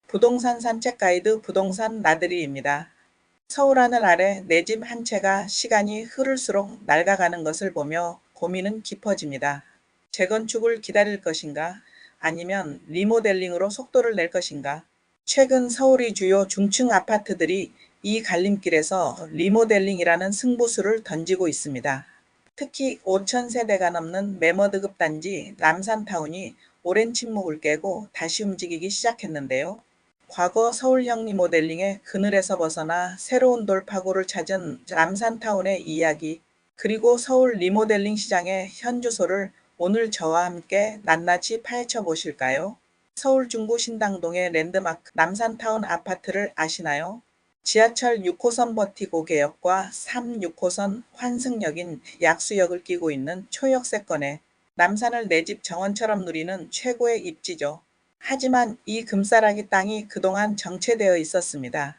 부동산 산책 가이드 부동산 나들이입니다. 서울 하늘 아래 내 집 한 채가 시간이 흐를수록 낡아가는 것을 보며 고민은 깊어집니다. 재건축을 기다릴 것인가? 아니면 리모델링으로 속도를 낼 것인가? 최근 서울의 주요 중층 아파트들이 이 갈림길에서 리모델링이라는 승부수를 던지고 있습니다. 특히 5천 세대가 넘는 매머드급 단지 남산타운이 오랜 침묵을 깨고 다시 움직이기 시작했는데요. 과거 서울형 리모델링의 그늘에서 벗어나 새로운 돌파구를 찾은 남산타운의 이야기, 그리고 서울 리모델링 시장의 현주소를 오늘 저와 함께 낱낱이 파헤쳐 보실까요? 서울 중구 신당동의 랜드마크 남산타운 아파트를 아시나요? 지하철 6호선 버티고 개역과 3, 6호선 환승역인 약수역을 끼고 있는 초역세권에 남산을 내 집 정원처럼 누리는 최고의 입지죠. 하지만 이 금싸라기 땅이 그동안 정체되어 있었습니다.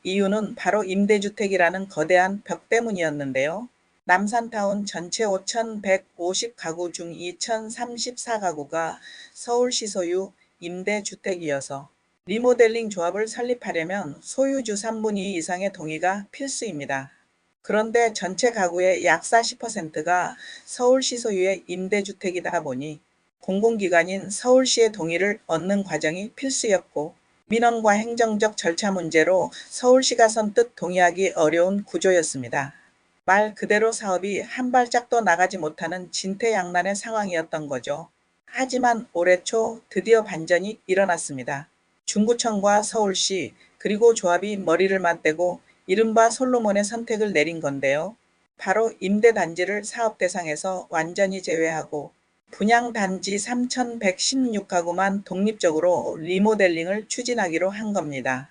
이유는 바로 임대주택이라는 거대한 벽 때문이었는데요. 남산타운 전체 5,150 가구 중 2,034 가구가 서울시 소유 임대주택이어서 리모델링 조합을 설립하려면 소유주 3분의 2 이상의 동의가 필수입니다. 그런데 전체 가구의 약 40%가 서울시 소유의 임대주택이다 보니 공공기관인 서울시의 동의를 얻는 과정이 필수였고, 민원과 행정적 절차 문제로 서울시가 선뜻 동의하기 어려운 구조였습니다. 말 그대로 사업이 한 발짝도 나가지 못하는 진퇴양난의 상황이었던 거죠. 하지만 올해 초 드디어 반전이 일어났습니다. 중구청과 서울시 그리고 조합이 머리를 맞대고 이른바 솔로몬의 선택을 내린 건데요. 바로 임대단지를 사업 대상에서 완전히 제외하고 분양단지 3,116가구만 독립적으로 리모델링을 추진하기로 한 겁니다.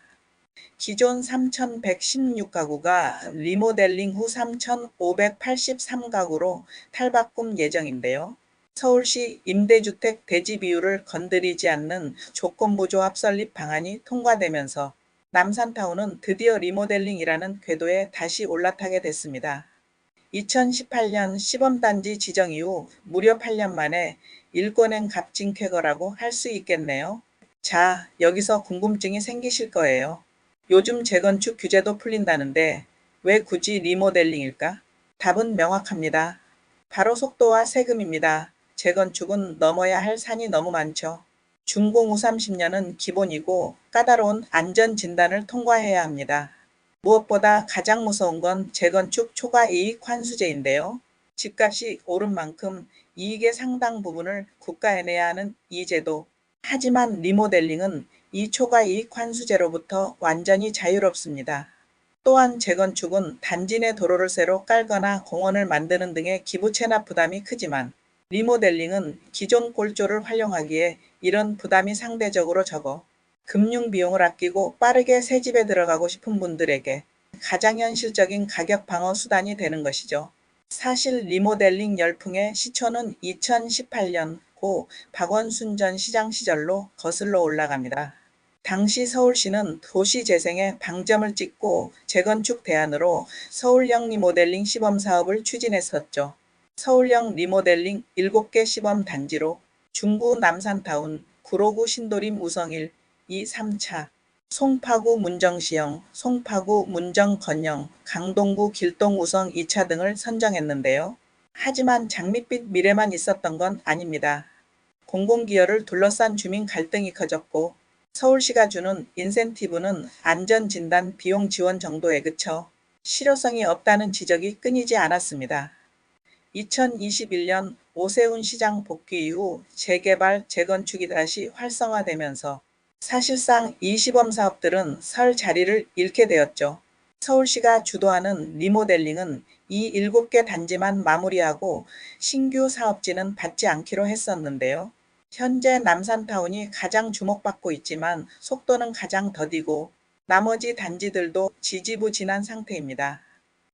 기존 3,116가구가 리모델링 후 3,583가구로 탈바꿈 예정인데요. 서울시 임대주택 대지 비율을 건드리지 않는 조건부 조합 설립 방안이 통과되면서 남산타운은 드디어 리모델링이라는 궤도에 다시 올라타게 됐습니다. 2018년 시범단지 지정 이후 무려 8년 만에 일궈낸 값진 쾌거라고 할 수 있겠네요. 자, 여기서 궁금증이 생기실 거예요. 요즘 재건축 규제도 풀린다는데 왜 굳이 리모델링일까? 답은 명확합니다. 바로 속도와 세금입니다. 재건축은 넘어야 할 산이 너무 많죠. 준공 후 30년은 기본이고 까다로운 안전진단을 통과해야 합니다. 무엇보다 가장 무서운 건 재건축 초과이익 환수제인데요. 집값이 오른 만큼 이익의 상당 부분을 국가에 내야 하는 이 제도. 하지만 리모델링은 이 초과이익 환수제로부터 완전히 자유롭습니다. 또한 재건축은 단지 내 도로를 새로 깔거나 공원을 만드는 등의 기부 체납 부담이 크지만 리모델링은 기존 골조를 활용하기에 이런 부담이 상대적으로 적어 금융 비용을 아끼고 빠르게 새 집에 들어가고 싶은 분들에게 가장 현실적인 가격 방어 수단이 되는 것이죠. 사실 리모델링 열풍의 시초는 2018년 고 박원순 전 시장 시절로 거슬러 올라갑니다. 당시 서울시는 도시재생에 방점을 찍고 재건축 대안으로 서울형 리모델링 시범 사업을 추진했었죠. 서울형 리모델링 7개 시범 단지로 중구 남산타운, 구로구 신도림 우성 1, 2, 3차, 송파구 문정시형, 송파구 문정건영, 강동구 길동 우성 2차 등을 선정했는데요. 하지만 장밋빛 미래만 있었던 건 아닙니다. 공공기여를 둘러싼 주민 갈등이 커졌고 서울시가 주는 인센티브는 안전진단 비용 지원 정도에 그쳐 실효성이 없다는 지적이 끊이지 않았습니다. 2021년 오세훈 시장 복귀 이후 재개발, 재건축이 다시 활성화되면서 사실상 이 시범 사업들은 설 자리를 잃게 되었죠. 서울시가 주도하는 리모델링은 이 7개 단지만 마무리하고 신규 사업지는 받지 않기로 했었는데요. 현재 남산타운이 가장 주목받고 있지만 속도는 가장 더디고 나머지 단지들도 지지부진한 상태입니다.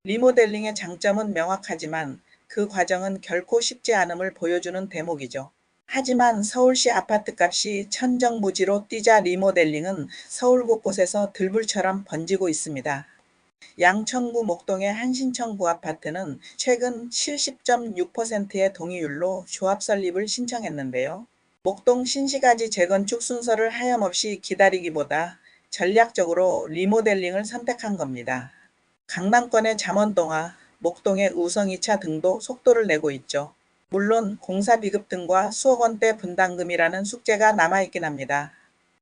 리모델링의 장점은 명확하지만 그 과정은 결코 쉽지 않음을 보여주는 대목이죠. 하지만 서울시 아파트값이 천정부지로 뛰자 리모델링은 서울 곳곳에서 들불처럼 번지고 있습니다. 양천구 목동의 한신청구 아파트는 최근 70.6%의 동의율로 조합 설립을 신청했는데요. 목동 신시가지 재건축 순서를 하염없이 기다리기보다 전략적으로 리모델링을 선택한 겁니다. 강남권의 잠원동화, 목동의 우성이차 등도 속도를 내고 있죠. 물론 공사 비급 등과 수억 원대 분담금이라는 숙제가 남아있긴 합니다.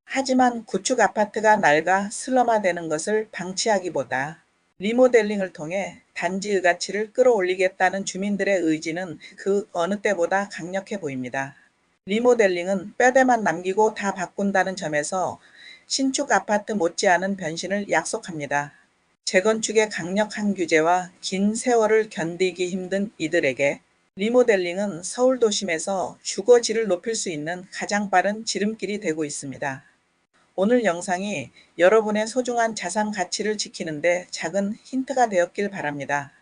하지만 구축 아파트가 낡아 슬럼화되는 것을 방치하기보다 리모델링을 통해 단지의 가치를 끌어올리겠다는 주민들의 의지는 그 어느 때보다 강력해 보입니다. 리모델링은 뼈대만 남기고 다 바꾼다는 점에서 신축 아파트 못지않은 변신을 약속합니다. 재건축의 강력한 규제와 긴 세월을 견디기 힘든 이들에게 리모델링은 서울 도심에서 주거질을 높일 수 있는 가장 빠른 지름길이 되고 있습니다. 오늘 영상이 여러분의 소중한 자산 가치를 지키는데 작은 힌트가 되었길 바랍니다.